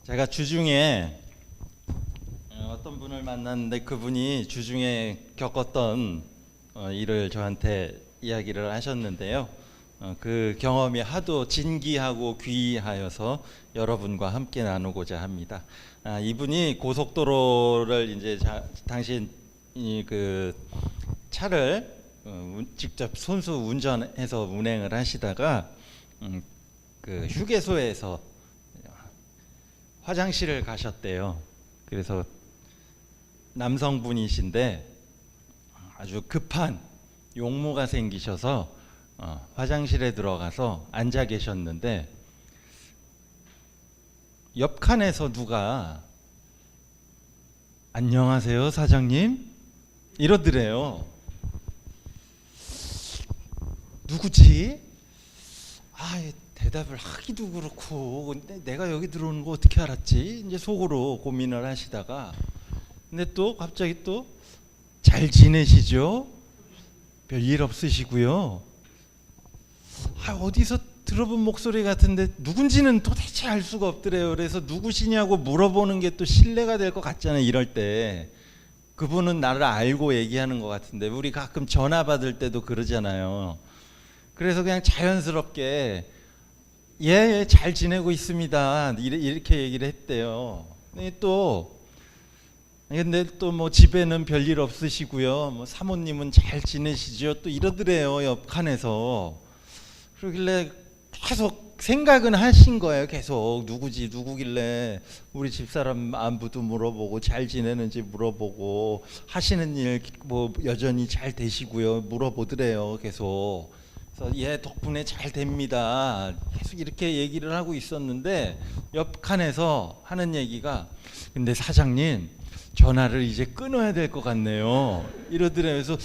제가 주중에 어떤 분을 만났는데 그분이 주중에 겪었던 일을 저한테 이야기를 하셨는데요. 그 경험이 하도 진기하고 귀하여서 여러분과 함께 나누고자 합니다. 이분이 고속도로를 이제 당신이 그 차를 직접 손수 운전해서 운행을 하시다가 그 휴게소에서 화장실을 가셨대요. 그래서 남성분이신데 아주 급한 용무가 생기셔서 화장실에 들어가서 앉아 계셨는데 옆 칸에서 누가 안녕하세요 사장님 이러더래요. 누구지? 대답을 하기도 그렇고 근데 내가 여기 들어오는 거 어떻게 알았지? 이제 속으로 고민을 하시다가 근데 또 갑자기 또 잘 지내시죠? 별일 없으시고요. 어디서 들어본 목소리 같은데 누군지는 도대체 알 수가 없더래요. 그래서 누구시냐고 물어보는 게 또 신뢰가 될 것 같잖아요. 이럴 때 그분은 나를 알고 얘기하는 것 같은데 우리 가끔 전화 받을 때도 그러잖아요. 그래서 그냥 자연스럽게 예, 잘 지내고 있습니다. 이렇게 얘기를 했대요. 근데 또 뭐 집에는 별일 없으시고요. 뭐 사모님은 잘 지내시죠? 또 이러더래요. 옆 칸에서. 그러길래 계속 생각은 하신 거예요. 계속 누구길래 우리 집사람 안부도 물어보고 잘 지내는지 물어보고 하시는 일 뭐 여전히 잘 되시고요. 물어보더래요. 계속. 그래서 예 덕분에 잘 됩니다. 계속 이렇게 얘기를 하고 있었는데 옆 칸에서 하는 얘기가 근데 사장님 전화를 이제 끊어야 될 것 같네요. 이러더래요. 그래서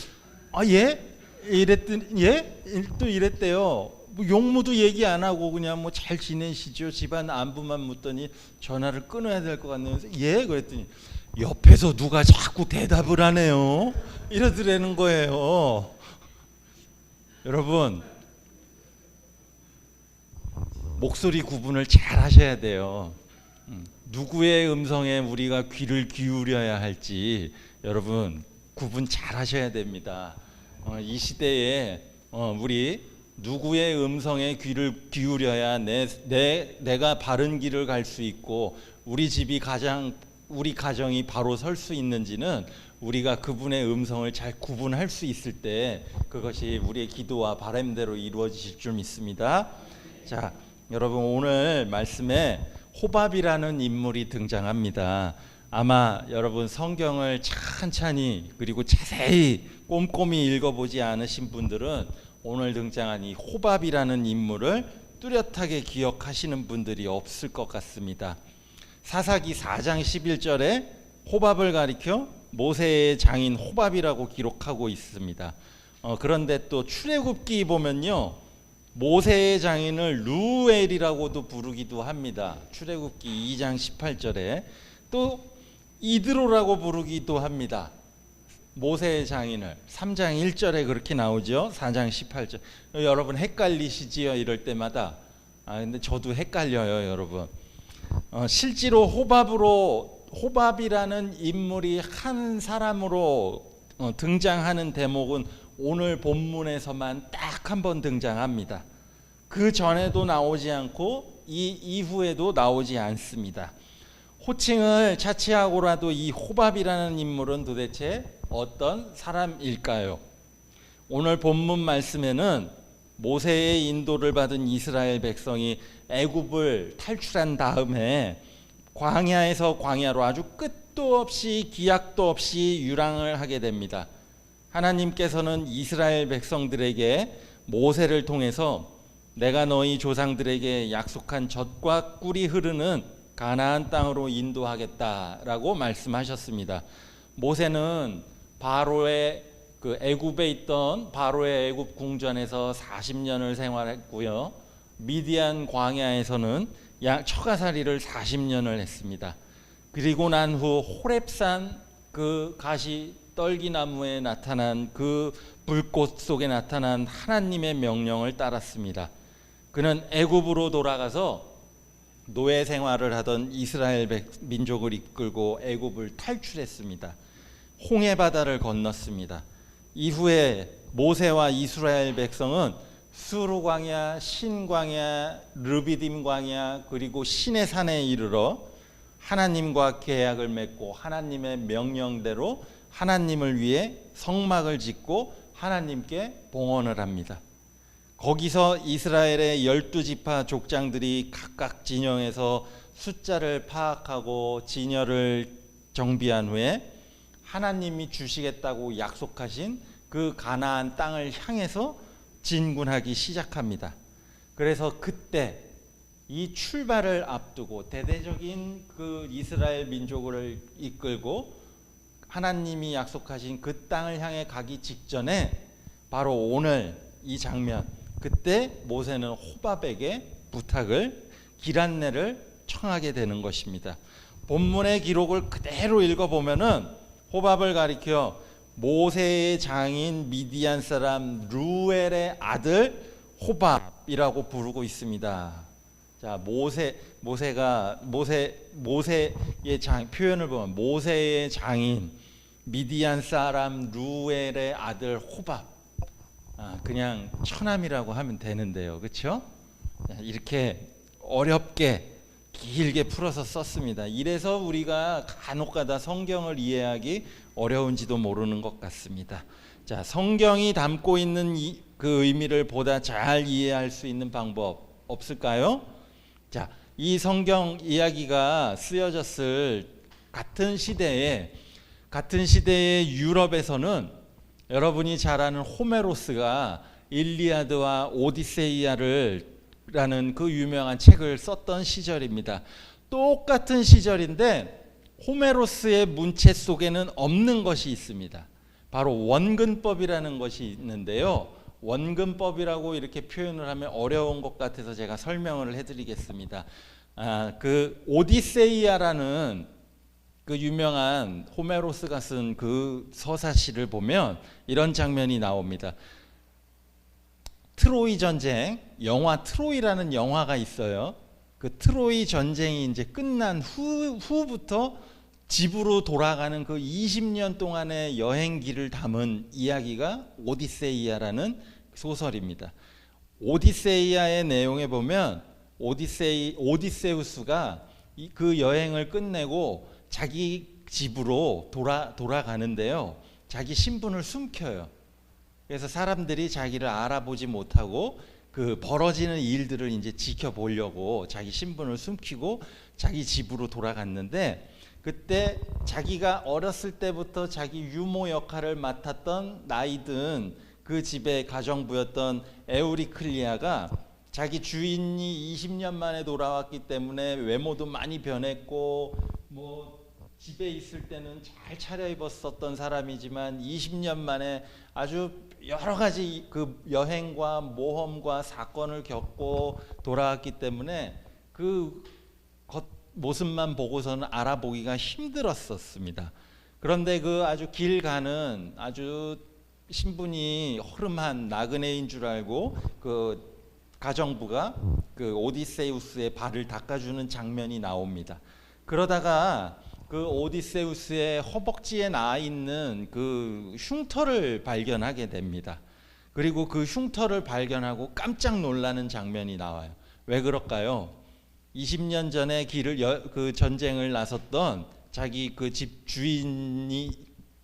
예? 이랬더니 예? 또 이랬대요. 뭐 용무도 얘기 안 하고 그냥 뭐 잘 지내시죠? 집안 안부만 묻더니 전화를 끊어야 될 것 같네요. 그래서 예? 그랬더니 옆에서 누가 자꾸 대답을 하네요. 이러더라는 거예요. 여러분 목소리 구분을 잘 하셔야 돼요. 누구의 음성에 우리가 귀를 기울여야 할지 여러분 구분 잘 하셔야 됩니다. 이 시대에 우리 누구의 음성에 귀를 기울여야 내가 바른 길을 갈 수 있고 우리 가정이 바로 설 수 있는지는 우리가 그분의 음성을 잘 구분할 수 있을 때 그것이 우리의 기도와 바람대로 이루어지실 줄 믿습니다. 자, 여러분 오늘 말씀에 호밥이라는 인물이 등장합니다. 아마 여러분 성경을 찬찬히 그리고 자세히 꼼꼼히 읽어보지 않으신 분들은 오늘 등장한 이 호밥이라는 인물을 뚜렷하게 기억하시는 분들이 없을 것 같습니다. 사사기 4장 11절에 호밥을 가리켜 모세의 장인 호밥이라고 기록하고 있습니다. 그런데 또 출애굽기 보면요 모세의 장인을 루엘이라고도 부르기도 합니다. 출애굽기 2장 18절에 또 이드로라고 부르기도 합니다. 모세의 장인을 3장 1절에 그렇게 나오죠. 4장 18절. 여러분 헷갈리시지요? 이럴 때마다. 근데 저도 헷갈려요, 여러분. 실제로 호밥이라는 인물이 한 사람으로 등장하는 대목은 오늘 본문에서만 딱 한 번 등장합니다. 그 전에도 나오지 않고 이 이후에도 나오지 않습니다. 호칭을 차치하고라도 이 호밥이라는 인물은 도대체 어떤 사람일까요? 오늘 본문 말씀에는 모세의 인도를 받은 이스라엘 백성이 애굽을 탈출한 다음에 광야에서 광야로 아주 끝도 없이 기약도 없이 유랑을 하게 됩니다. 하나님께서는 이스라엘 백성들에게 모세를 통해서 내가 너희 조상들에게 약속한 젖과 꿀이 흐르는 가나안 땅으로 인도하겠다라고 말씀하셨습니다. 모세는 바로의 애굽에 있던 바로의 애굽 궁전에서 40년을 생활했고요. 미디안 광야에서는 처가살이를 40년을 했습니다. 그리고 난 후 호렙산 그 가시 떨기나무에 나타난 그 불꽃 속에 나타난 하나님의 명령을 따랐습니다. 그는 애굽으로 돌아가서 노예 생활을 하던 이스라엘 민족을 이끌고 애굽을 탈출했습니다. 홍해 바다를 건넜습니다. 이후에 모세와 이스라엘 백성은 수르 광야, 신 광야, 르비딤 광야, 그리고 신의 산에 이르러 하나님과 계약을 맺고 하나님의 명령대로 하나님을 위해 성막을 짓고 하나님께 봉헌을 합니다. 거기서 이스라엘의 12지파 족장들이 각각 진영에서 숫자를 파악하고 진열을 정비한 후에 하나님이 주시겠다고 약속하신 그 가나안 땅을 향해서 진군하기 시작합니다. 그래서 그때 이 출발을 앞두고 대대적인 그 이스라엘 민족을 이끌고 하나님이 약속하신 그 땅을 향해 가기 직전에 바로 오늘 이 장면, 그때 모세는 호밥에게 부탁을, 기란내를 청하게 되는 것입니다. 본문의 기록을 그대로 읽어보면은 호밥을 가리켜 모세의 장인 미디안 사람 루엘의 아들 호밥이라고 부르고 있습니다. 자, 모세의 표현을 보면 모세의 장인 미디안 사람 루엘의 아들 호밥, 그냥 처남이라고 하면 되는데요, 그렇죠? 이렇게 어렵게 길게 풀어서 썼습니다. 이래서 우리가 간혹가다 성경을 이해하기 어려운지도 모르는 것 같습니다. 자, 성경이 담고 있는 그 의미를 보다 잘 이해할 수 있는 방법 없을까요? 자, 이 성경 이야기가 쓰여졌을 같은 시대에 유럽에서는 여러분이 잘 아는 호메로스가 일리아드와 오디세이아를 라는 그 유명한 책을 썼던 시절입니다. 똑같은 시절인데 호메로스의 문체 속에는 없는 것이 있습니다. 바로 원근법이라는 것이 있는데요. 원근법이라고 이렇게 표현을 하면 어려운 것 같아서 제가 설명을 해드리겠습니다. 그 오디세이아라는 그 유명한 호메로스가 쓴 그 서사시를 보면 이런 장면이 나옵니다. 트로이 전쟁, 영화 트로이라는 영화가 있어요. 그 트로이 전쟁이 이제 끝난 후부터 집으로 돌아가는 그 20년 동안의 여행기를 담은 이야기가 오디세이아라는 소설입니다. 오디세이아의 내용에 보면 오디세우스가 그 여행을 끝내고 자기 집으로 돌아가는데요. 자기 신분을 숨겨요. 그래서 사람들이 자기를 알아보지 못하고 그 벌어지는 일들을 이제 지켜보려고 자기 신분을 숨기고 자기 집으로 돌아갔는데, 그때 자기가 어렸을 때부터 자기 유모 역할을 맡았던 나이든 그 집의 가정부였던 에우리클리아가 자기 주인이 20년 만에 돌아왔기 때문에 외모도 많이 변했고 집에 있을 때는 잘 차려입었었던 사람이지만 20년 만에 아주 여러 가지 그 여행과 모험과 사건을 겪고 돌아왔기 때문에 그 모습만 보고서는 알아보기가 힘들었었습니다. 그런데 그 아주 길 가는 아주 신분이 허름한 나그네인 줄 알고 그 가정부가 그 오디세우스의 발을 닦아주는 장면이 나옵니다. 그러다가 그 오디세우스의 허벅지에 나 있는 그 흉터를 발견하게 됩니다. 그리고 그 흉터를 발견하고 깜짝 놀라는 장면이 나와요. 왜 그럴까요? 20년 전에 그 전쟁을 나섰던 자기 그 집 주인이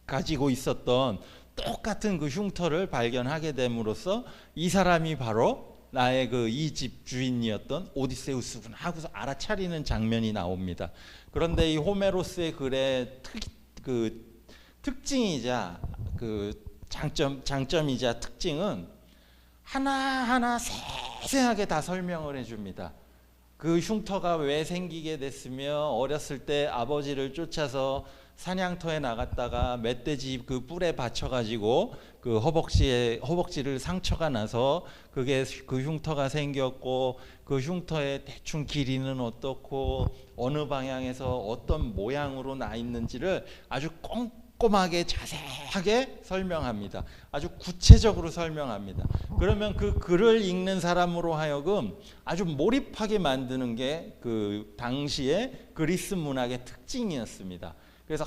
가지고 있었던 똑같은 그 흉터를 발견하게 됨으로써 이 사람이 바로 나의 그 이 집 주인이었던 오디세우스구나 하고서 알아차리는 장면이 나옵니다. 그런데 이 호메로스의 글의 그 특징이자 그 장점이자 특징은 하나하나 세세하게 다 설명을 해줍니다. 그 흉터가 왜 생기게 됐으며 어렸을 때 아버지를 쫓아서 사냥터에 나갔다가 멧돼지 그 뿔에 받쳐가지고 그 허벅지를 상처가 나서 그게 그 흉터가 생겼고 그 흉터의 대충 길이는 어떻고 어느 방향에서 어떤 모양으로 나 있는지를 아주 꼼꼼하게 자세하게 설명합니다. 아주 구체적으로 설명합니다. 그러면 그 글을 읽는 사람으로 하여금 아주 몰입하게 만드는 게 그 당시의 그리스 문학의 특징이었습니다. 그래서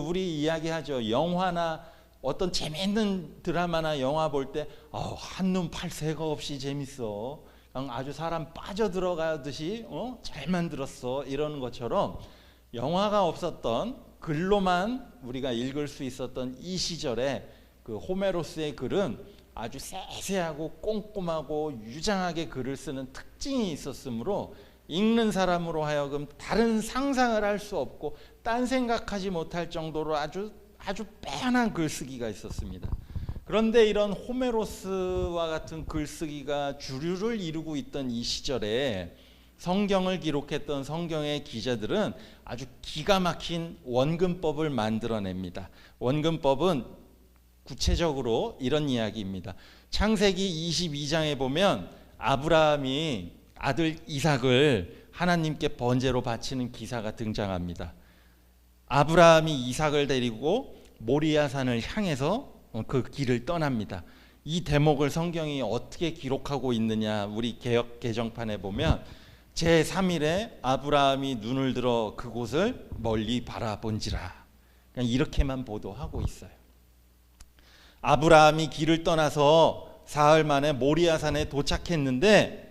우리 이야기하죠. 영화나 어떤 재미있는 드라마나 영화 볼 때 한눈 팔 새가 없이 재밌어. 아주 사람 빠져들어가듯이 잘 만들었어. 이러는 것처럼 영화가 없었던 글로만 우리가 읽을 수 있었던 이 시절에 그 호메로스의 글은 아주 세세하고 꼼꼼하고 유장하게 글을 쓰는 특징이 있었으므로 읽는 사람으로 하여금 다른 상상을 할 수 없고 딴 생각하지 못할 정도로 아주 빼어난 글쓰기가 있었습니다. 그런데 이런 호메로스와 같은 글쓰기가 주류를 이루고 있던 이 시절에 성경을 기록했던 성경의 기자들은 아주 기가 막힌 원근법을 만들어냅니다. 원근법은 구체적으로 이런 이야기입니다. 창세기 22장에 보면 아브라함이 아들 이삭을 하나님께 번제로 바치는 기사가 등장합니다. 아브라함이 이삭을 데리고 모리아산을 향해서 그 길을 떠납니다. 이 대목을 성경이 어떻게 기록하고 있느냐, 우리 개역 개정판에 보면 제3일에 아브라함이 눈을 들어 그곳을 멀리 바라본지라, 그냥 이렇게만 보도하고 있어요. 아브라함이 길을 떠나서 사흘 만에 모리아산에 도착했는데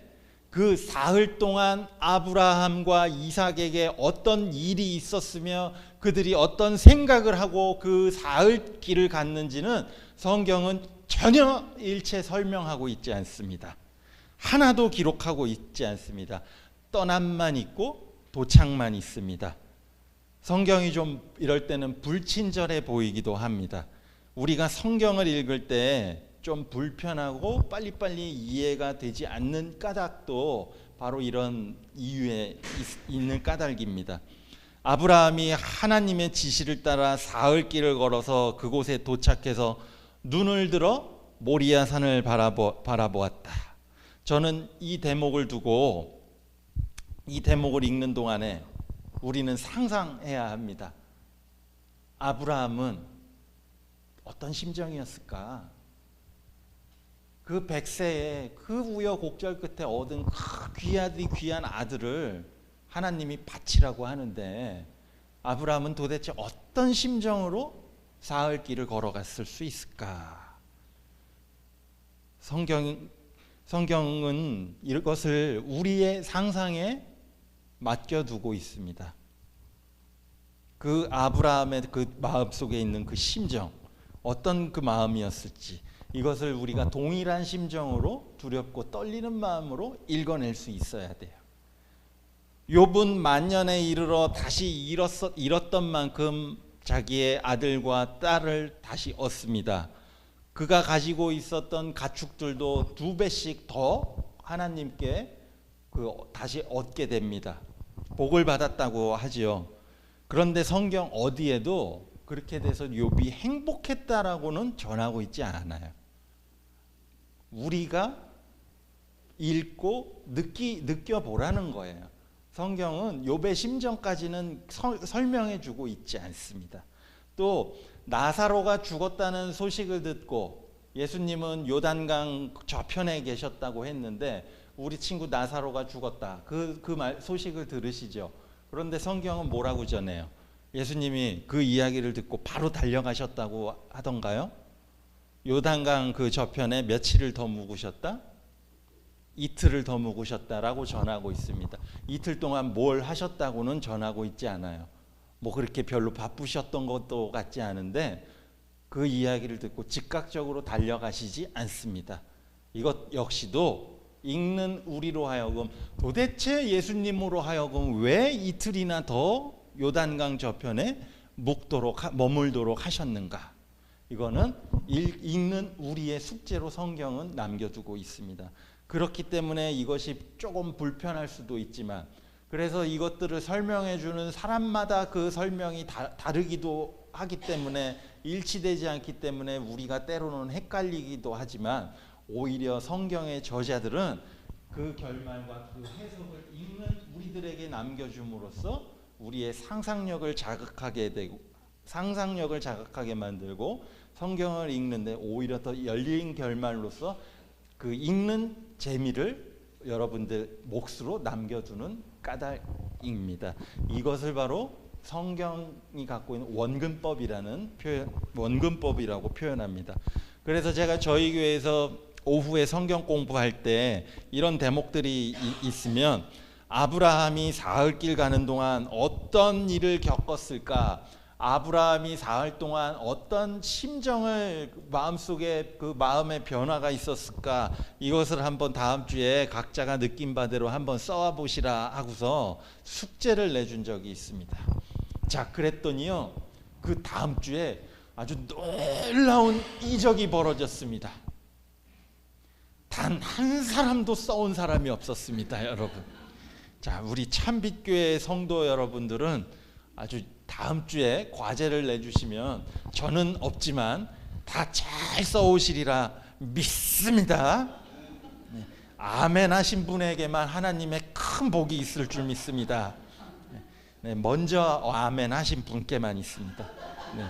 그 사흘 동안 아브라함과 이삭에게 어떤 일이 있었으며 그들이 어떤 생각을 하고 그 사흘 길을 갔는지는 성경은 전혀 일체 설명하고 있지 않습니다. 하나도 기록하고 있지 않습니다. 떠남만 있고 도착만 있습니다. 성경이 좀 이럴 때는 불친절해 보이기도 합니다. 우리가 성경을 읽을 때 좀 불편하고 빨리빨리 이해가 되지 않는 까닭도 바로 이런 이유에 있는 까닭입니다. 아브라함이 하나님의 지시를 따라 사흘 길을 걸어서 그곳에 도착해서 눈을 들어 모리아산을 바라보았다. 저는 이 대목을 두고 이 대목을 읽는 동안에 우리는 상상해야 합니다. 아브라함은 어떤 심정이었을까? 그 100세에 그 우여곡절 끝에 얻은 귀한 아들을 하나님이 바치라고 하는데 아브라함은 도대체 어떤 심정으로 사흘 길을 걸어갔을 수 있을까? 성경은 이것을 우리의 상상에 맡겨두고 있습니다. 그 아브라함의 그 마음속에 있는 그 심정, 어떤 그 마음이었을지 이것을 우리가 동일한 심정으로 두렵고 떨리는 마음으로 읽어낼 수 있어야 돼요. 욥은 만년에 이르러 다시 잃었던 만큼 자기의 아들과 딸을 다시 얻습니다. 그가 가지고 있었던 가축들도 2배씩 더 하나님께 다시 얻게 됩니다. 복을 받았다고 하지요. 그런데 성경 어디에도 그렇게 돼서 욥이 행복했다라고는 전하고 있지 않아요. 우리가 읽고 느껴보라는 거예요. 성경은 욥의 심정까지는 설명해 주고 있지 않습니다. 또 나사로가 죽었다는 소식을 듣고 예수님은 요단강 저편에 계셨다고 했는데 우리 친구 나사로가 죽었다. 그 소식을 들으시죠. 그런데 성경은 뭐라고 전해요? 예수님이 그 이야기를 듣고 바로 달려가셨다고 하던가요? 요단강 그 저편에 며칠을 더 묵으셨다? 이틀을 더 묵으셨다라고 전하고 있습니다. 이틀 동안 뭘 하셨다고는 전하고 있지 않아요. 뭐 그렇게 별로 바쁘셨던 것도 같지 않은데 그 이야기를 듣고 즉각적으로 달려가시지 않습니다. 이것 역시도 읽는 우리로 하여금 도대체 예수님으로 하여금 왜 이틀이나 더 요단강 저편에 머물도록 하셨는가? 이거는 읽는 우리의 숙제로 성경은 남겨두고 있습니다. 그렇기 때문에 이것이 조금 불편할 수도 있지만 그래서 이것들을 설명해 주는 사람마다 그 설명이 다르기도 하기 때문에 일치되지 않기 때문에 우리가 때로는 헷갈리기도 하지만 오히려 성경의 저자들은 그 결말과 그 해석을 읽는 우리들에게 남겨줌으로써 우리의 상상력을 자극하게 되고 상상력을 자극하게 만들고 성경을 읽는데 오히려 더 열린 결말로서 그 읽는 재미를 여러분들 몫으로 남겨두는 까닭입니다. 이것을 바로 성경이 갖고 있는 원근법이라고 표현합니다. 그래서 제가 저희 교회에서 오후에 성경 공부할 때 이런 대목들이 있으면 아브라함이 사흘길 가는 동안 어떤 일을 겪었을까? 아브라함이 사흘 동안 어떤 심정을 마음속에 그 마음의 변화가 있었을까? 이것을 한번 다음 주에 각자가 느낀 바대로 한번 써와 보시라 하고서 숙제를 내준 적이 있습니다. 자, 그랬더니요, 그 다음 주에 아주 놀라운 이적이 벌어졌습니다. 단 한 사람도 써온 사람이 없었습니다, 여러분. 자, 우리 참빛교회 성도 여러분들은 아주 다음 주에 과제를 내주시면 저는 없지만 다 잘 써오시리라 믿습니다. 네, 아멘 하신 분에게만 하나님의 큰 복이 있을 줄 믿습니다. 네, 먼저 아멘 하신 분께만 있습니다. 네.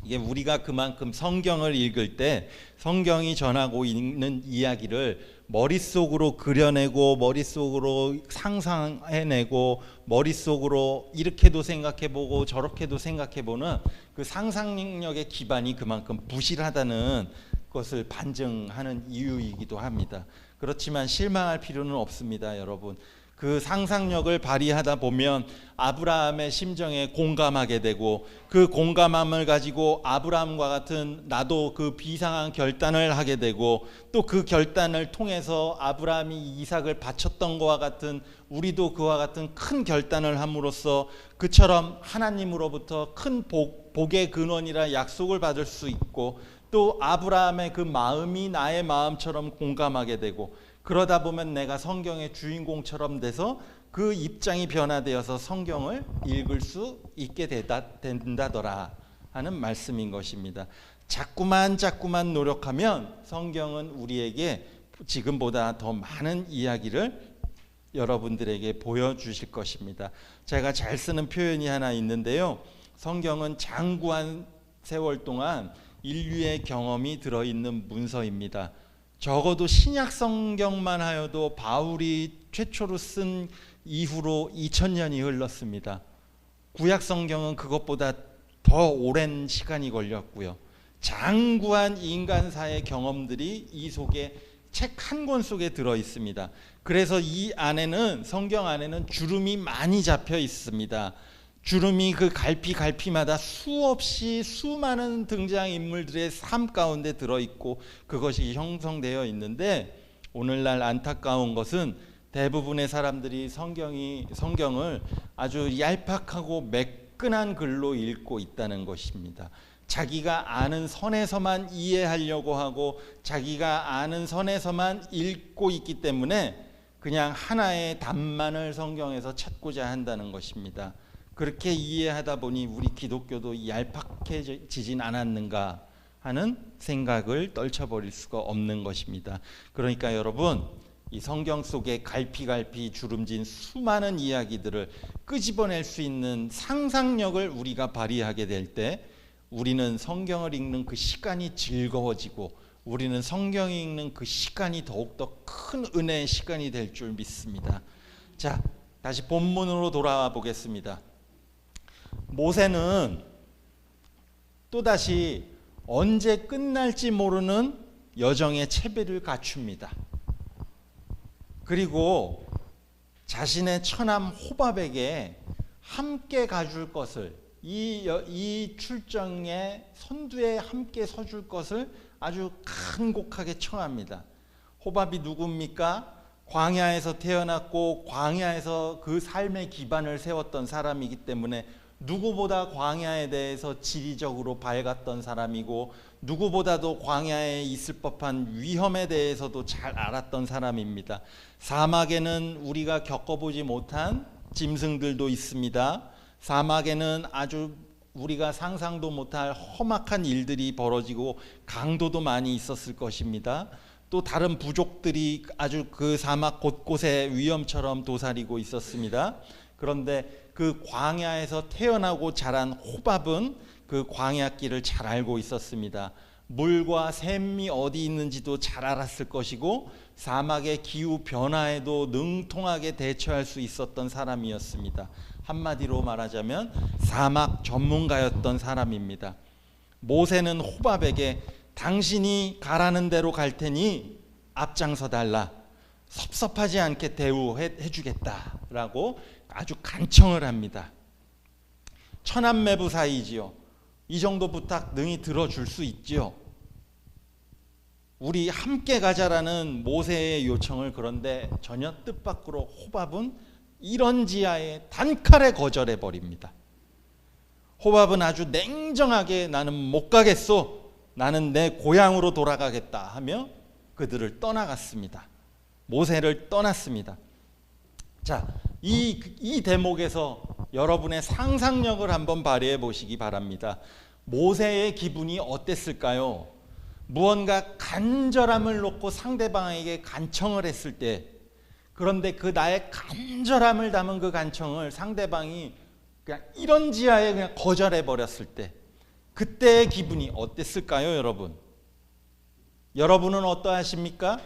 이게 우리가 그만큼 성경을 읽을 때 성경이 전하고 있는 이야기를 머릿속으로 그려내고 머릿속으로 상상해내고 머릿속으로 이렇게도 생각해보고 저렇게도 생각해보는 그 상상력의 기반이 그만큼 부실하다는 것을 반증하는 이유이기도 합니다. 그렇지만 실망할 필요는 없습니다, 여러분. 그 상상력을 발휘하다 보면 아브라함의 심정에 공감하게 되고 그 공감함을 가지고 아브라함과 같은 나도 그 비상한 결단을 하게 되고 또 그 결단을 통해서 아브라함이 이삭을 바쳤던 것과 같은 우리도 그와 같은 큰 결단을 함으로써 그처럼 하나님으로부터 큰 복의 근원이라 약속을 받을 수 있고 또 아브라함의 그 마음이 나의 마음처럼 공감하게 되고 그러다 보면 내가 성경의 주인공처럼 돼서 그 입장이 변화되어서 성경을 읽을 수 있게 된다더라 하는 말씀인 것입니다. 자꾸만 노력하면 성경은 우리에게 지금보다 더 많은 이야기를 여러분들에게 보여주실 것입니다. 제가 잘 쓰는 표현이 하나 있는데요. 성경은 장구한 세월 동안 인류의 경험이 들어있는 문서입니다. 적어도 신약 성경만 하여도 바울이 최초로 쓴 이후로 2000년이 흘렀습니다. 구약 성경은 그것보다 더 오랜 시간이 걸렸고요. 장구한 인간사의 경험들이 이 속에 책 한 권 속에 들어 있습니다. 그래서 이 안에는 성경 안에는 주름이 많이 잡혀 있습니다. 주름이 그 갈피마다 수없이 수많은 등장인물들의 삶 가운데 들어있고 그것이 형성되어 있는데 오늘날 안타까운 것은 대부분의 사람들이 성경을 아주 얄팍하고 매끈한 글로 읽고 있다는 것입니다. 자기가 아는 선에서만 이해하려고 하고 자기가 아는 선에서만 읽고 있기 때문에 그냥 하나의 답만을 성경에서 찾고자 한다는 것입니다. 그렇게 이해하다 보니 우리 기독교도 얄팍해지진 않았는가 하는 생각을 떨쳐버릴 수가 없는 것입니다. 그러니까 여러분, 이 성경 속에 갈피 주름진 수많은 이야기들을 끄집어낼 수 있는 상상력을 우리가 발휘하게 될 때 우리는 성경을 읽는 그 시간이 즐거워지고 우리는 성경을 읽는 그 시간이 더욱더 큰 은혜의 시간이 될 줄 믿습니다. 자, 다시 본문으로 돌아와 보겠습니다. 모세는 또다시 언제 끝날지 모르는 여정의 채비를 갖춥니다. 그리고 자신의 처남 호밥에게 함께 가줄 것을 이 출정의 선두에 함께 서줄 것을 아주 간곡하게 청합니다. 호밥이 누굽니까? 광야에서 태어났고 광야에서 그 삶의 기반을 세웠던 사람이기 때문에 누구보다 광야에 대해서 지리적으로 밝았던 사람이고 누구보다도 광야에 있을 법한 위험에 대해서도 잘 알았던 사람입니다. 사막에는 우리가 겪어보지 못한 짐승들도 있습니다. 사막에는 아주 우리가 상상도 못할 험악한 일들이 벌어지고 강도도 많이 있었을 것입니다. 또 다른 부족들이 아주 그 사막 곳곳에 위험처럼 도사리고 있었습니다. 그런데 그 광야에서 태어나고 자란 호밥은 그 광야길을 잘 알고 있었습니다. 물과 샘이 어디 있는지도 잘 알았을 것이고 사막의 기후 변화에도 능통하게 대처할 수 있었던 사람이었습니다. 한마디로 말하자면 사막 전문가였던 사람입니다. 모세는 호밥에게 당신이 가라는 대로 갈 테니 앞장서 달라, 섭섭하지 않게 대우해 주겠다라고 아주 간청을 합니다. 처남매부 사이지요. 이 정도 부탁 능히 들어줄 수 있지요. 우리 함께 가자라는 모세의 요청을 그런데 전혀 뜻밖으로 호밥은 이런 지하에 단칼에 거절해 버립니다. 호밥은 아주 냉정하게 나는 못 가겠소, 나는 내 고향으로 돌아가겠다 하며 그들을 떠나갔습니다. 모세를 떠났습니다. 자, 이 대목에서 여러분의 상상력을 한번 발휘해 보시기 바랍니다. 모세의 기분이 어땠을까요? 무언가 간절함을 놓고 상대방에게 간청을 했을 때, 그런데 그 나의 간절함을 담은 그 간청을 상대방이 그냥 이런 지하에 그냥 거절해 버렸을 때, 그때의 기분이 어땠을까요, 여러분? 여러분은 어떠하십니까?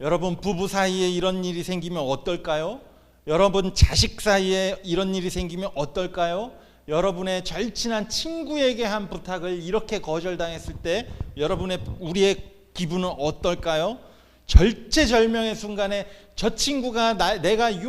여러분 부부 사이에 이런 일이 생기면 어떨까요? 여러분 자식 사이에 이런 일이 생기면 어떨까요? 여러분의 절친한 친구에게 한 부탁을 이렇게 거절당했을 때 우리의 기분은 어떨까요? 절체절명의 순간에 저 친구가 내가 이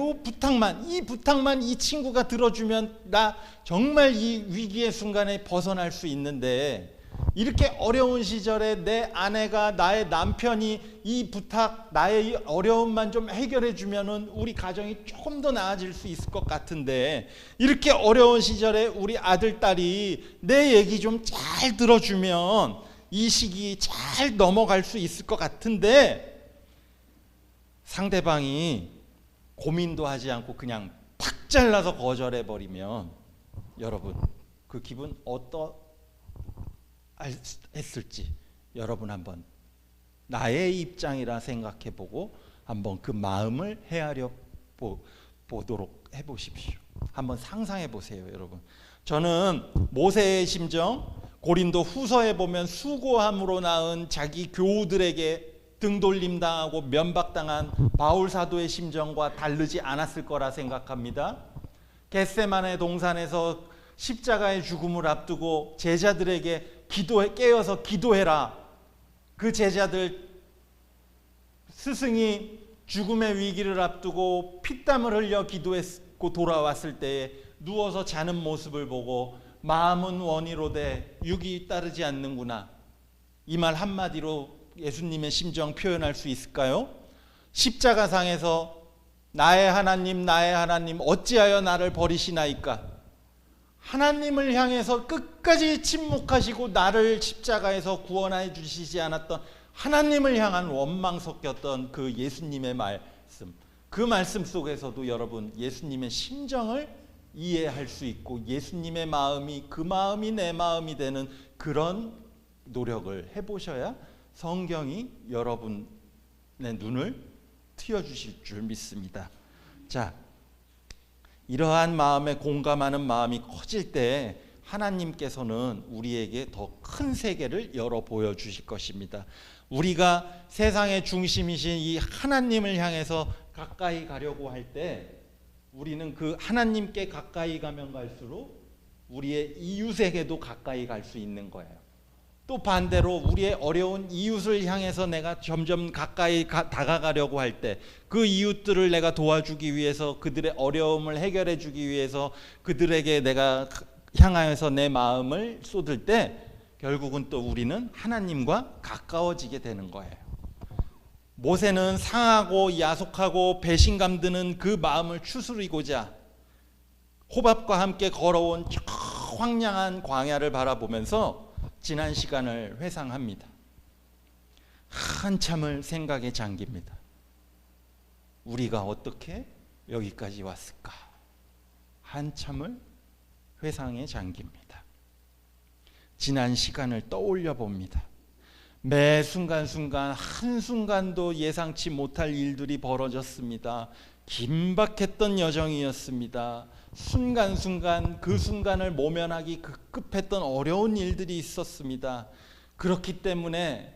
부탁만 이 친구가 들어주면 나 정말 이 위기의 순간에 벗어날 수 있는데, 이렇게 어려운 시절에 내 아내가, 나의 남편이 이 부탁, 나의 이 어려움만 좀 해결해 주면은 우리 가정이 조금 더 나아질 수 있을 것 같은데, 이렇게 어려운 시절에 우리 아들, 딸이 내 얘기 좀 잘 들어주면 이 시기 잘 넘어갈 수 있을 것 같은데, 상대방이 고민도 하지 않고 그냥 탁 잘라서 거절해 버리면 여러분 그 기분 어떠했을지 여러분 한번 나의 입장이라 생각해 보고 한번 그 마음을 헤아려 보도록 해 보십시오. 한번 상상해 보세요, 여러분. 저는 모세의 심정, 고린도 후서에 보면 수고함으로 낳은 자기 교우들에게 등돌림 당하고 면박당한 바울 사도의 심정과 다르지 않았을 거라 생각합니다. 겟세마네 동산에서 십자가의 죽음을 앞두고 제자들에게 깨어서 기도해라. 그 제자들 스승이 죽음의 위기를 앞두고 피땀을 흘려 기도했고 돌아왔을 때에 누워서 자는 모습을 보고 마음은 원이로되 육이 따르지 않는구나. 이 말 한마디로 예수님의 심정 표현할 수 있을까요? 십자가상에서 나의 하나님 어찌하여 나를 버리시나이까? 하나님을 향해서 끝까지 침묵하시고 나를 십자가에서 구원해 주시지 않았던 하나님을 향한 원망 섞였던 그 예수님의 말씀, 그 말씀 속에서도 여러분 예수님의 심정을 이해할 수 있고 예수님의 마음이 그 마음이 내 마음이 되는 그런 노력을 해보셔야 성경이 여러분의 눈을 트여주실 줄 믿습니다. 자, 이러한 마음에 공감하는 마음이 커질 때 하나님께서는 우리에게 더 큰 세계를 열어 보여주실 것입니다. 우리가 세상의 중심이신 이 하나님을 향해서 가까이 가려고 할 때 우리는 그 하나님께 가까이 가면 갈수록 우리의 이웃에게도 가까이 갈 수 있는 거예요. 또 반대로 우리의 어려운 이웃을 향해서 내가 점점 가까이 다가가려고 할 때 그 이웃들을 내가 도와주기 위해서, 그들의 어려움을 해결해 주기 위해서 그들에게 내가 향하여서 내 마음을 쏟을 때 결국은 또 우리는 하나님과 가까워지게 되는 거예요. 모세는 상하고 야속하고 배신감 드는 그 마음을 추스리고자 호밥과 함께 걸어온 저 황량한 광야를 바라보면서 지난 시간을 회상합니다. 한참을 생각에 잠깁니다. 우리가 어떻게 여기까지 왔을까? 한참을 회상에 잠깁니다. 지난 시간을 떠올려 봅니다. 매 순간순간 한순간도 예상치 못할 일들이 벌어졌습니다. 긴박했던 여정이었습니다. 순간순간 그 순간을 모면하기 급급했던 어려운 일들이 있었습니다. 그렇기 때문에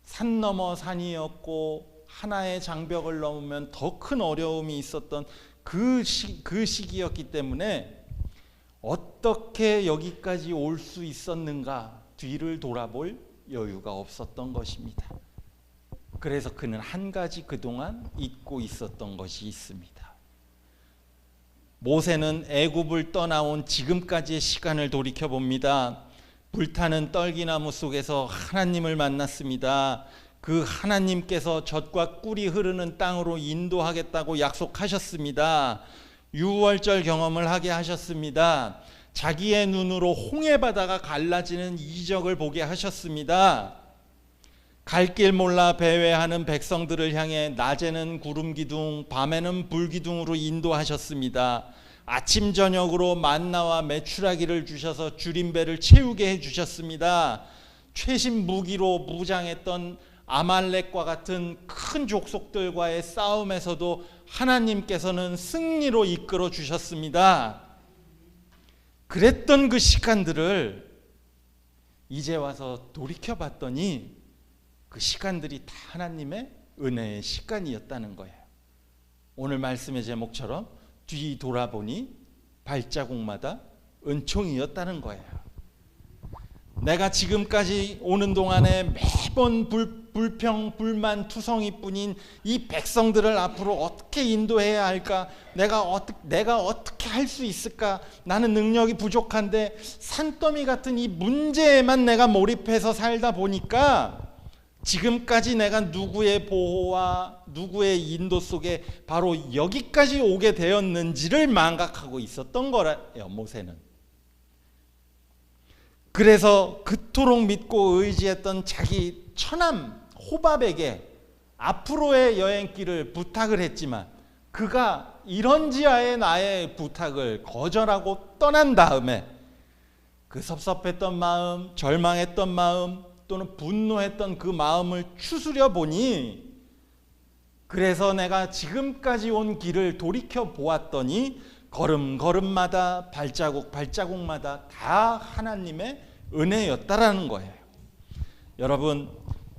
산 넘어 산이었고 하나의 장벽을 넘으면 더 큰 어려움이 있었던 그 시기였기 때문에 어떻게 여기까지 올 수 있었는가 뒤를 돌아볼 여유가 없었던 것입니다. 그래서 그는 한 가지 그동안 잊고 있었던 것이 있습니다. 모세는 애굽을 떠나온 지금까지의 시간을 돌이켜 봅니다. 불타는 떨기나무 속에서 하나님을 만났습니다. 그 하나님께서 젖과 꿀이 흐르는 땅으로 인도하겠다고 약속하셨습니다. 유월절 경험을 하게 하셨습니다. 자기의 눈으로 홍해 바다가 갈라지는 이적을 보게 하셨습니다. 갈 길 몰라 배회하는 백성들을 향해 낮에는 구름 기둥, 밤에는 불 기둥으로 인도하셨습니다. 아침 저녁으로 만나와 메추라기를 주셔서 줄임배를 채우게 해주셨습니다. 최신 무기로 무장했던 아말렉과 같은 큰 족속들과의 싸움에서도 하나님께서는 승리로 이끌어 주셨습니다. 그랬던 그 시간들을 이제 와서 돌이켜봤더니 그 시간들이 다 하나님의 은혜의 시간이었다는 거예요. 오늘 말씀의 제목처럼 뒤 돌아보니 발자국마다 은총이었다는 거예요. 내가 지금까지 오는 동안에 매번 불평, 불만, 투성이뿐인 이 백성들을 앞으로 어떻게 인도해야 할까? 내가 어떻게 할 수 있을까? 나는 능력이 부족한데 산더미 같은 이 문제에만 내가 몰입해서 살다 보니까 지금까지 내가 누구의 보호와 누구의 인도 속에 바로 여기까지 오게 되었는지를 망각하고 있었던 거예요, 모세는. 그래서 그토록 믿고 의지했던 자기 처남 호밥에게 앞으로의 여행길을 부탁을 했지만 그가 이런지하의 나의 부탁을 거절하고 떠난 다음에 그 섭섭했던 마음, 절망했던 마음 또는 분노했던 그 마음을 추스려 보니 그래서 내가 지금까지 온 길을 돌이켜 보았더니 걸음걸음마다 발자국마다 다 하나님의 은혜였다라는 거예요. 여러분,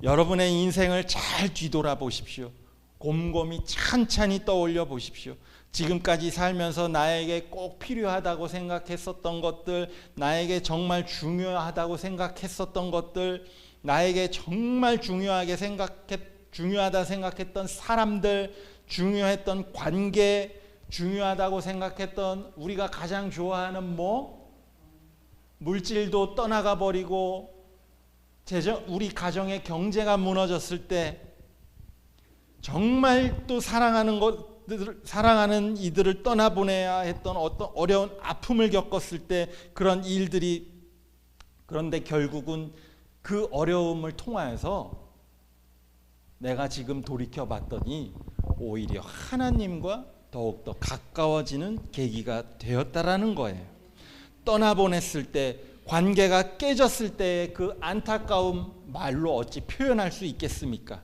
여러분의 인생을 잘 뒤돌아보십시오. 곰곰이 찬찬히 떠올려 보십시오. 지금까지 살면서 나에게 꼭 필요하다고 생각했었던 것들, 나에게 정말 중요하다고 생각했었던 것들, 나에게 정말 중요하다 생각했던 사람들, 중요했던 관계, 중요하다고 생각했던 우리가 가장 좋아하는 물질도 떠나가 버리고 우리 가정의 경제가 무너졌을 때 정말 또 사랑하는 이들을 떠나보내야 했던 어떤 어려운 아픔을 겪었을 때 그런 일들이 그런데 결국은 그 어려움을 통하여서 내가 지금 돌이켜봤더니 오히려 하나님과 더욱더 가까워지는 계기가 되었다라는 거예요. 떠나보냈을 때 관계가 깨졌을 때의 그 안타까움 말로 어찌 표현할 수 있겠습니까?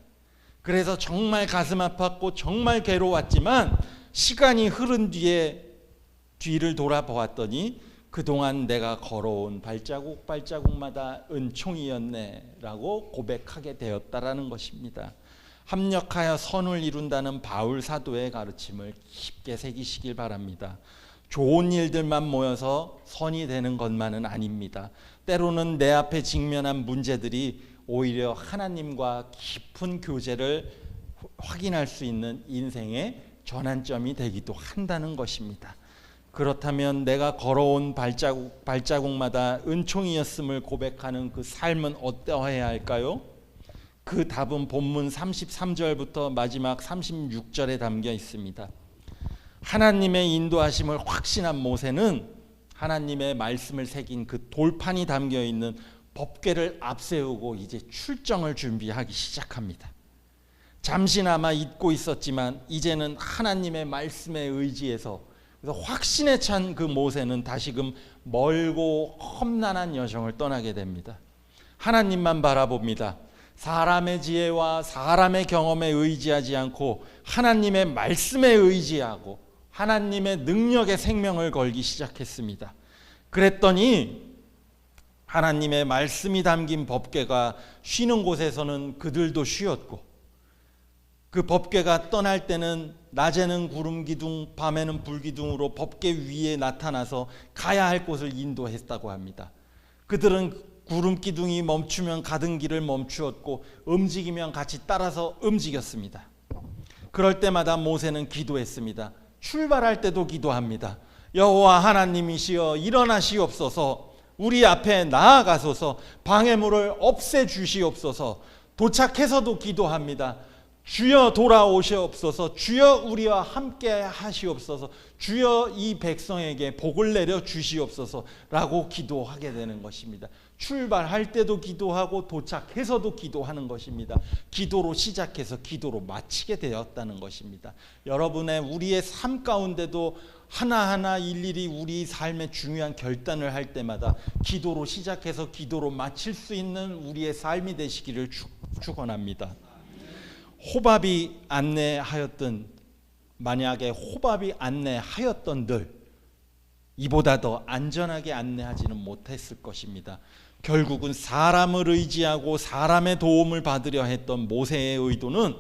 그래서 정말 가슴 아팠고 정말 괴로웠지만 시간이 흐른 뒤에 뒤를 돌아보았더니 그동안 내가 걸어온 발자국마다 은총이었네 라고 고백하게 되었다라는 것입니다. 합력하여 선을 이룬다는 바울 사도의 가르침을 깊게 새기시길 바랍니다. 좋은 일들만 모여서 선이 되는 것만은 아닙니다. 때로는 내 앞에 직면한 문제들이 오히려 하나님과 깊은 교제를 확인할 수 있는 인생의 전환점이 되기도 한다는 것입니다. 그렇다면 내가 걸어온 발자국마다 은총이었음을 고백하는 그 삶은 어떠해야 할까요? 그 답은 본문 33절부터 마지막 36절에 담겨 있습니다. 하나님의 인도하심을 확신한 모세는 하나님의 말씀을 새긴 그 돌판이 담겨 있는 법궤를 앞세우고 이제 출정을 준비하기 시작합니다. 잠시나마 잊고 있었지만 이제는 하나님의 말씀에 의지해서 그래서 확신에 찬 그 모세는 다시금 멀고 험난한 여정을 떠나게 됩니다. 하나님만 바라봅니다. 사람의 지혜와 사람의 경험에 의지하지 않고 하나님의 말씀에 의지하고 하나님의 능력에 생명을 걸기 시작했습니다. 그랬더니 하나님의 말씀이 담긴 법궤가 쉬는 곳에서는 그들도 쉬었고, 그 법궤가 떠날 때는 낮에는 구름 기둥, 밤에는 불 기둥으로 법궤 위에 나타나서 가야 할 곳을 인도했다고 합니다. 그들은 구름 기둥이 멈추면 가던 길을 멈추었고 움직이면 같이 따라서 움직였습니다. 그럴 때마다 모세는 기도했습니다. 출발할 때도 기도합니다. 여호와 하나님이시여 일어나시옵소서, 우리 앞에 나아가소서, 방해물을 없애 주시옵소서. 도착해서도 기도합니다. 주여 돌아오시옵소서, 주여 우리와 함께 하시옵소서, 주여 이 백성에게 복을 내려 주시옵소서 라고 기도하게 되는 것입니다. 출발할 때도 기도하고 도착해서도 기도하는 것입니다. 기도로 시작해서 기도로 마치게 되었다는 것입니다. 여러분의 우리의 삶 가운데도 하나하나 일일이 우리 삶의 중요한 결단을 할 때마다 기도로 시작해서 기도로 마칠 수 있는 우리의 삶이 되시기를 축원합니다. 호밥이 안내하였던, 만약에 호밥이 안내하였던들 이보다 더 안전하게 안내하지는 못했을 것입니다. 결국은 사람을 의지하고 사람의 도움을 받으려 했던 모세의 의도는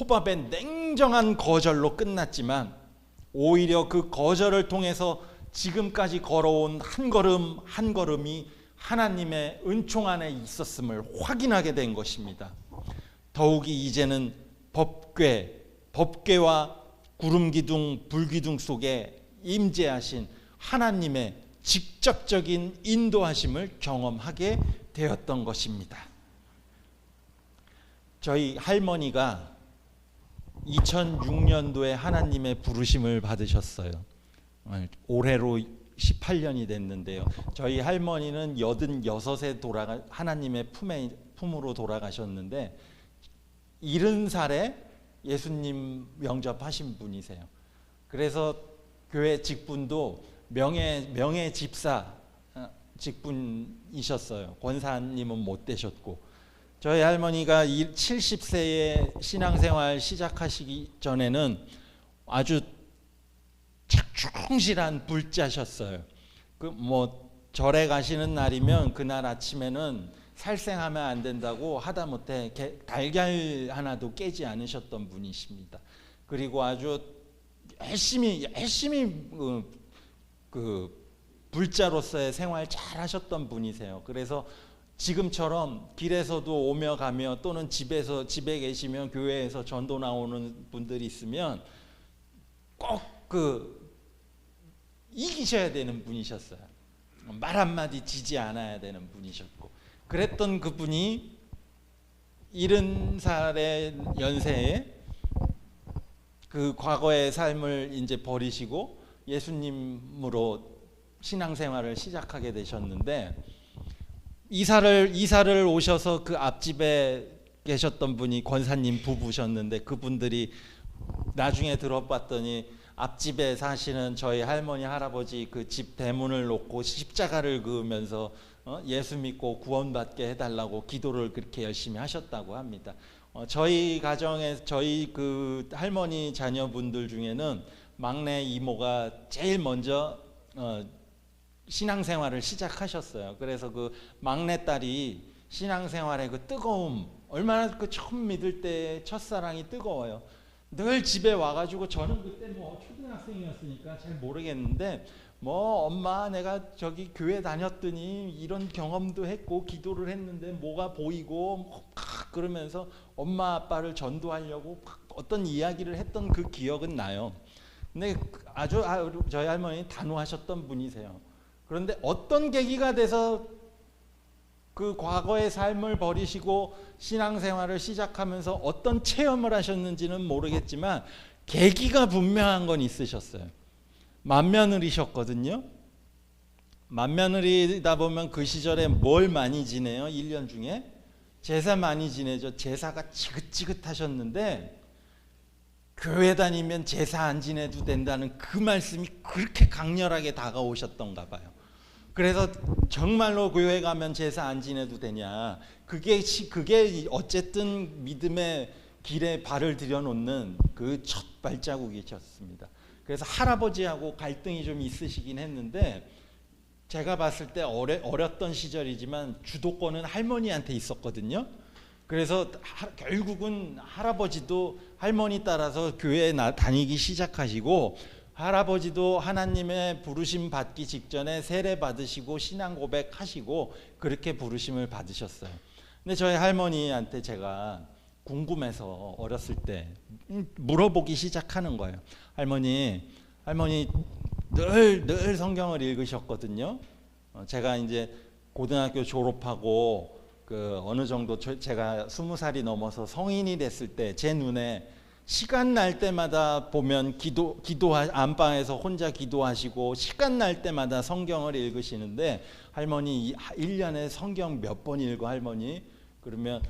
호밥의 냉정한 거절로 끝났지만 오히려 그 거절을 통해서 지금까지 걸어온 한 걸음 한 걸음이 하나님의 은총 안에 있었음을 확인하게 된 것입니다. 더욱이 이제는 법궤와 구름기둥, 불기둥 속에 임재하신 하나님의 직접적인 인도하심을 경험하게 되었던 것입니다. 저희 할머니가 2006년도에 하나님의 부르심을 받으셨어요. 올해로 18년이 됐는데요. 저희 할머니는 86에 하나님의 품으로 돌아가셨는데 70살에 예수님 영접하신 분이세요. 그래서 교회 직분도 명예 집사 직분이셨어요. 권사님은 못 되셨고, 저희 할머니가 70세에 신앙생활 시작하시기 전에는 아주 충실한 불자셨어요. 절에 가시는 날이면 그날 아침에는 살생하면 안 된다고 하다못해 달걀 하나도 깨지 않으셨던 분이십니다. 그리고 아주 열심히 그 불자로서의 생활 잘 하셨던 분이세요. 그래서 지금처럼 길에서도 오며 가며 또는 집에 계시면 교회에서 전도 나오는 분들이 있으면 꼭 이기셔야 되는 분이셨어요. 말 한마디 지지 않아야 되는 분이셨고, 그랬던 그분이 70살의 연세에 그 과거의 삶을 이제 버리시고 예수님으로 신앙생활을 시작하게 되셨는데, 이사를 오셔서 그 앞집에 계셨던 분이 권사님 부부셨는데, 그분들이 나중에 들어봤더니 앞집에 사시는 저희 할머니 할아버지 그 집 대문을 놓고 십자가를 그으면서 예수 믿고 구원받게 해달라고 기도를 그렇게 열심히 하셨다고 합니다. 저희 가정에 저희 그 할머니 자녀분들 중에는 막내 이모가 제일 먼저 신앙생활을 시작하셨어요. 그래서 그 막내딸이 신앙생활의 그 뜨거움, 얼마나 그 처음 믿을 때 첫사랑이 뜨거워요. 늘 집에 와가지고, 저는 그때 초등학생이었으니까 잘 모르겠는데, 엄마 내가 저기 교회 다녔더니 이런 경험도 했고 기도를 했는데 뭐가 보이고 그러면서 엄마 아빠를 전도하려고 어떤 이야기를 했던 그 기억은 나요. 근데 아주 저희 할머니 단호하셨던 분이세요. 그런데 어떤 계기가 돼서 그 과거의 삶을 버리시고 신앙생활을 시작하면서 어떤 체험을 하셨는지는 모르겠지만 계기가 분명한 건 있으셨어요. 맏며느리셨거든요. 맏며느리다 보면 그 시절에 뭘 많이 지내요? 1년 중에 제사 많이 지내죠. 제사가 지긋지긋하셨는데 교회 다니면 제사 안 지내도 된다는 그 말씀이 그렇게 강렬하게 다가오셨던가 봐요. 그래서 정말로 교회 가면 제사 안 지내도 되냐? 그게 어쨌든 믿음의 길에 발을 들여놓는 그 첫 발자국이셨습니다. 그래서 할아버지하고 갈등이 좀 있으시긴 했는데, 제가 봤을 때 어렸던 시절이지만 주도권은 할머니한테 있었거든요. 그래서 결국은 할아버지도 할머니 따라서 교회에 다니기 시작하시고, 할아버지도 하나님의 부르심 받기 직전에 세례 받으시고 신앙 고백하시고 그렇게 부르심을 받으셨어요. 근데 저희 할머니한테 제가 궁금해서 어렸을 때 물어보기 시작하는 거예요. 할머니 늘 성경을 읽으셨거든요. 제가 이제 고등학교 졸업하고 어느 정도 제가 20살이 넘어서 성인이 됐을 때 제 눈에 시간 날 때마다 보면 안방에서 혼자 기도하시고 시간 날 때마다 성경을 읽으시는데, 할머니 1년에 성경 몇 번 읽어 할머니? 그러면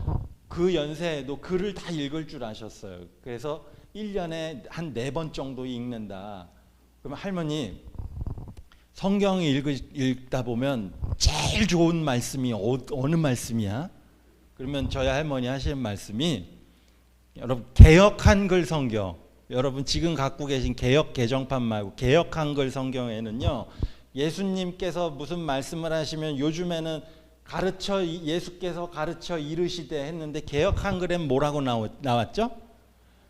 그 연세에도 글을 다 읽을 줄 아셨어요. 그래서 1년에 한 4번 정도 읽는다. 그러면 할머니 성경 읽다 보면 제일 좋은 말씀이 어느 말씀이야? 그러면 저희 할머니 하시는 말씀이, 여러분 개역 한글 성경, 여러분 지금 갖고 계신 개역 개정판 말고 개역 한글 성경에는요, 예수님께서 무슨 말씀을 하시면 요즘에는 예수께서 가르쳐 이르시되 했는데 개역 한글엔 뭐라고 나왔죠?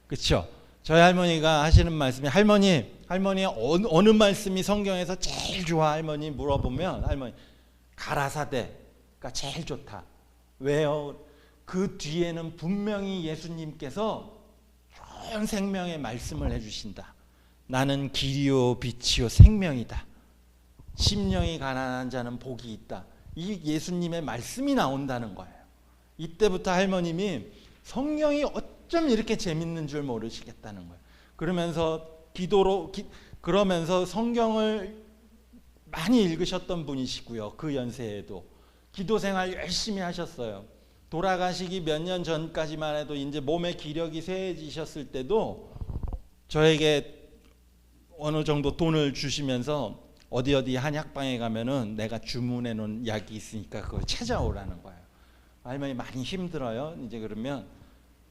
그렇죠? 저희 할머니가 하시는 말씀이, 할머니 어느 말씀이 성경에서 제일 좋아 할머니 물어보면, 할머니 가라사대가 제일 좋다. 왜요? 그 뒤에는 분명히 예수님께서 좋은 생명의 말씀을 해주신다. 나는 길이요 빛이요 생명이다. 심령이 가난한 자는 복이 있다. 이 예수님의 말씀이 나온다는 거예요. 이때부터 할머님이 성경이 어쩜 이렇게 재밌는 줄 모르시겠다는 거예요. 그러면서 성경을 많이 읽으셨던 분이시고요. 그 연세에도 기도생활 열심히 하셨어요. 돌아가시기 몇 년 전까지만 해도 이제 몸의 기력이 쇠해지셨을 때도 저에게 어느 정도 돈을 주시면서 어디 한약방에 가면은 내가 주문해 놓은 약이 있으니까 그걸 찾아오라는 거예요. 할머니 많이 힘들어요. 이제 그러면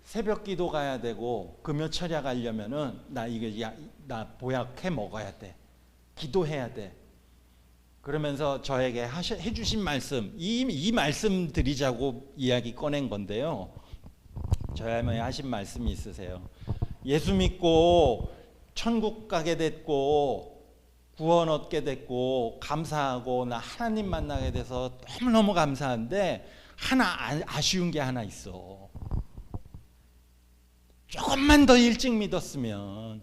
새벽 기도 가야 되고 금요철야 가려면은 나 보약해 먹어야 돼. 기도해야 돼. 그러면서 저에게 해주신 말씀, 이 말씀 드리자고 이야기 꺼낸 건데요. 저희 할머니 하신 말씀이 있으세요. 예수 믿고 천국 가게 됐고 구원 얻게 됐고 감사하고 나 하나님 만나게 돼서 너무너무 감사한데 하나 아쉬운 게 하나 있어. 조금만 더 일찍 믿었으면,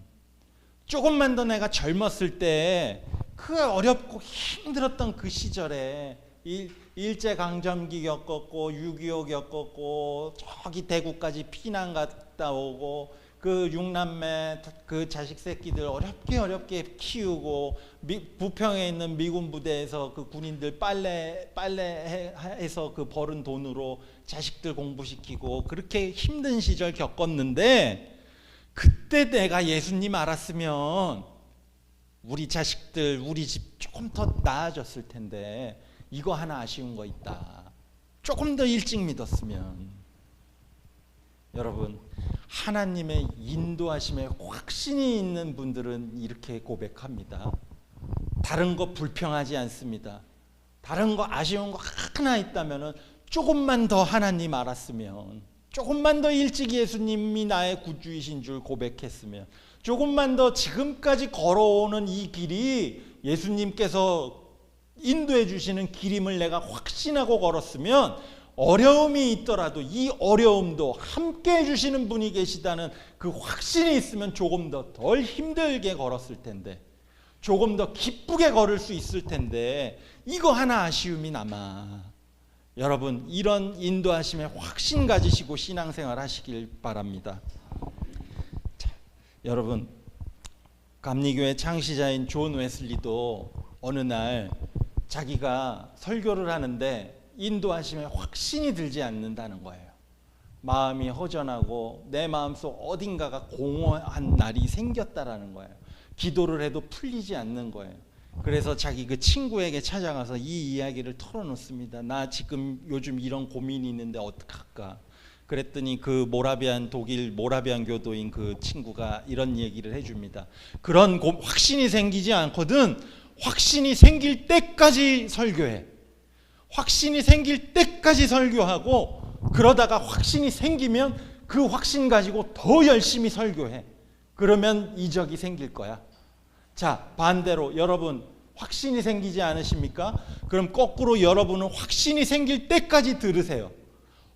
조금만 더 내가 젊었을 때 그 어렵고 힘들었던 그 시절에 일제강점기 겪었고 6.25 겪었고 저기 대구까지 피난 갔다 오고 그 6남매 그 자식 새끼들 어렵게 키우고 부평에 있는 미군 부대에서 그 군인들 빨래해서 그 벌은 돈으로 자식들 공부시키고 그렇게 힘든 시절 겪었는데, 그때 내가 예수님 알았으면 우리 자식들 우리 집 조금 더 나아졌을 텐데 이거 하나 아쉬운 거 있다. 조금 더 일찍 믿었으면. 여러분, 하나님의 인도하심에 확신이 있는 분들은 이렇게 고백합니다. 다른 거 불평하지 않습니다. 다른 거 아쉬운 거 하나 있다면 조금만 더 하나님 알았으면, 조금만 더 일찍 예수님이 나의 구주이신 줄 고백했으면, 조금만 더 지금까지 걸어오는 이 길이 예수님께서 인도해 주시는 길임을 내가 확신하고 걸었으면, 어려움이 있더라도 이 어려움도 함께 해주시는 분이 계시다는 그 확신이 있으면 조금 더 덜 힘들게 걸었을 텐데, 조금 더 기쁘게 걸을 수 있을 텐데, 이거 하나 아쉬움이 남아. 여러분, 이런 인도하심에 확신 가지시고 신앙생활 하시길 바랍니다. 자, 여러분, 감리교회 창시자인 존 웨슬리도 어느 날 자기가 설교를 하는데 인도하심에 확신이 들지 않는다는 거예요. 마음이 허전하고 내 마음속 어딘가가 공허한 날이 생겼다라는 거예요. 기도를 해도 풀리지 않는 거예요. 그래서 자기 그 친구에게 찾아가서 이 이야기를 털어놓습니다. 나 지금 요즘 이런 고민이 있는데 어떡할까? 그랬더니 그 독일 모라비안 교도인 그 친구가 이런 얘기를 해줍니다. 그런 확신이 생기지 않거든 확신이 생길 때까지 설교해. 확신이 생길 때까지 설교하고 그러다가 확신이 생기면 그 확신 가지고 더 열심히 설교해. 그러면 이적이 생길 거야. 자, 반대로 여러분 확신이 생기지 않으십니까? 그럼 거꾸로 여러분은 확신이 생길 때까지 들으세요.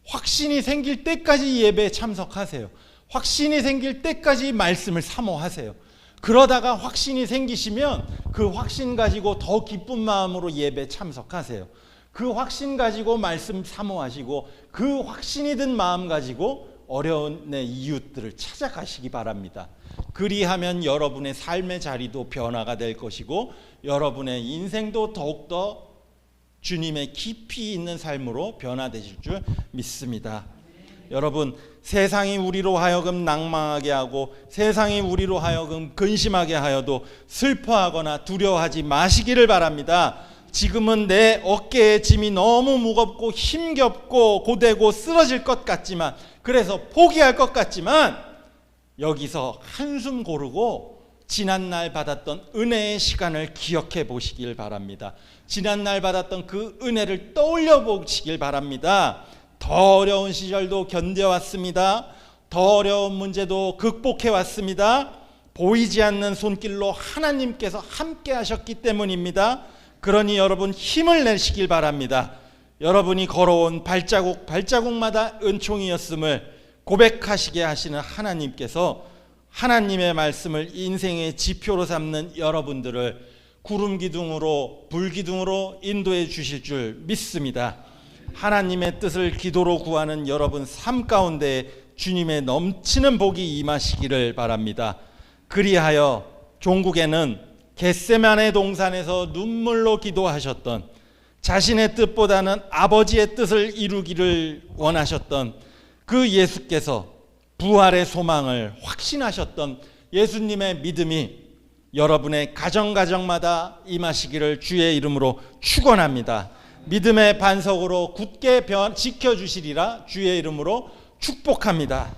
확신이 생길 때까지 예배에 참석하세요. 확신이 생길 때까지 말씀을 사모하세요. 그러다가 확신이 생기시면 그 확신 가지고 더 기쁜 마음으로 예배에 참석하세요. 그 확신 가지고 말씀 사모하시고 그 확신이 든 마음 가지고 어려운 내 이웃들을 찾아가시기 바랍니다. 그리하면 여러분의 삶의 자리도 변화가 될 것이고 여러분의 인생도 더욱더 주님의 깊이 있는 삶으로 변화되실 줄 믿습니다. 여러분, 세상이 우리로 하여금 낭망하게 하고 세상이 우리로 하여금 근심하게 하여도 슬퍼하거나 두려워하지 마시기를 바랍니다. 지금은 내 어깨에 짐이 너무 무겁고 힘겹고 고되고 쓰러질 것 같지만, 그래서 포기할 것 같지만 여기서 한숨 고르고 지난날 받았던 은혜의 시간을 기억해 보시길 바랍니다. 지난날 받았던 그 은혜를 떠올려 보시길 바랍니다. 더 어려운 시절도 견뎌왔습니다. 더 어려운 문제도 극복해 왔습니다. 보이지 않는 손길로 하나님께서 함께 하셨기 때문입니다. 그러니 여러분 힘을 내시길 바랍니다. 여러분이 걸어온 발자국마다 은총이었음을 고백하시게 하시는 하나님께서 하나님의 말씀을 인생의 지표로 삼는 여러분들을 구름기둥으로 불기둥으로 인도해 주실 줄 믿습니다. 하나님의 뜻을 기도로 구하는 여러분 삶 가운데 주님의 넘치는 복이 임하시기를 바랍니다. 그리하여 종국에는 겟세마네 동산에서 눈물로 기도하셨던, 자신의 뜻보다는 아버지의 뜻을 이루기를 원하셨던 그 예수께서 부활의 소망을 확신하셨던 예수님의 믿음이 여러분의 가정마다 임하시기를 주의 이름으로 축원합니다. 믿음의 반석으로 굳게 지켜주시리라 주의 이름으로 축복합니다.